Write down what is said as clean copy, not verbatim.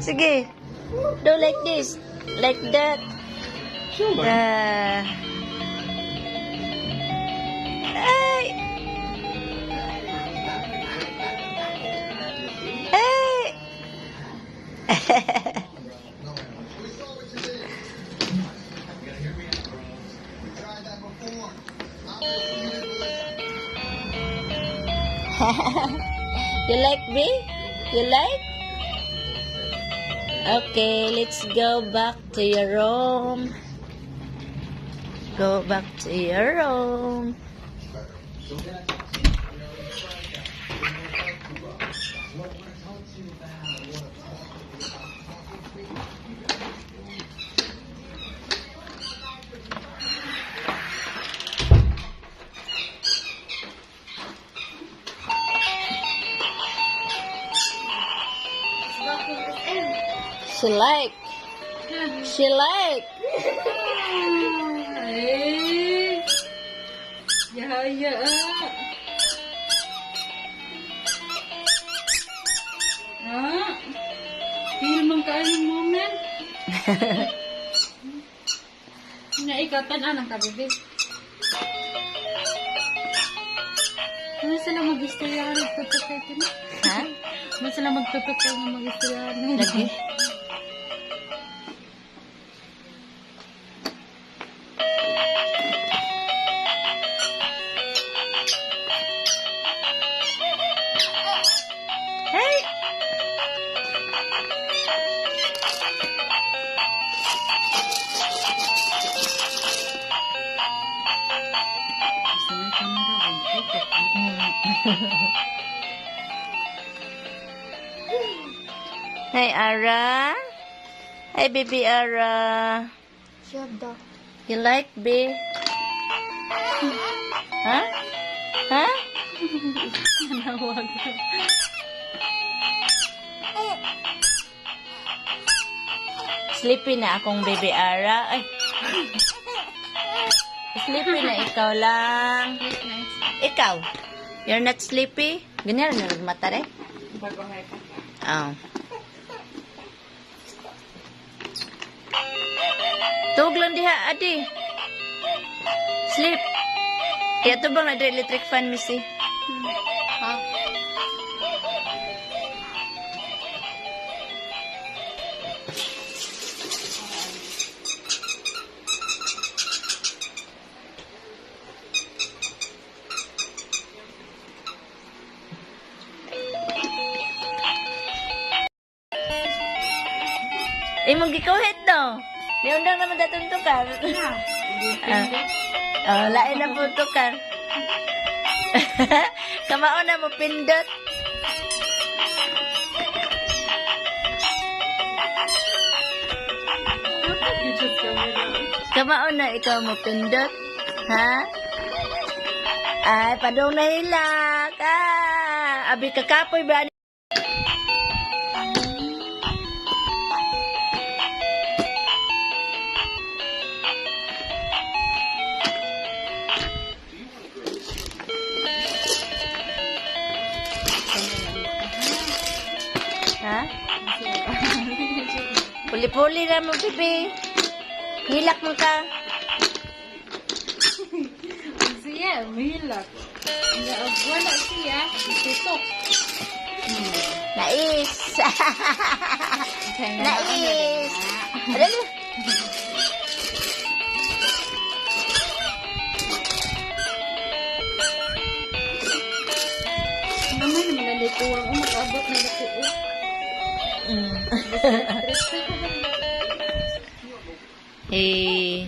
Sige. Do like this. Like that. Ay. Ay. You like me? You like? Okay, let's go back to your room. Go back to your room. She like. She like. Eh. Yaya. Ah. Feel mong kaayong moment. Naikatan anang ka, bebe. Ano sila mag-istorya ka nagtutok kayo ito na? Ha? Ano sila magtutok kayo na mag-istorya na? Lagi? Hey! Gusto na ito na daw. Tutok. Hey, Ara. Hey, baby Ara. Shut up. You like B? Huh? Huh? Nanawag. Sleepy na akong baby Ara. Ay. Sleepy na ikaw lang. Nice. Ikaw? You're not sleepy? Ganyan na nagmata rin? Bago nga ka. Oh. Tug lang diha, adi. Sleep. Kaya to bang na electric fan, Missy? Ha? Imong gikuhit no. Niundang naman datong tukar. Lain na po tukar. Kamao na mo pindot. Kamao na ikaw mo pindot. Ha? Ay, padong nahilak. Abi kakapoy ba? Ha? Puli-puli na mo, bebe. Hilak mo ka. Siya, mahilak. Wala siya. Tutok. Nais. Nais. Adali. Naman naman nalikuwang. Makabot na nakuo. Eh,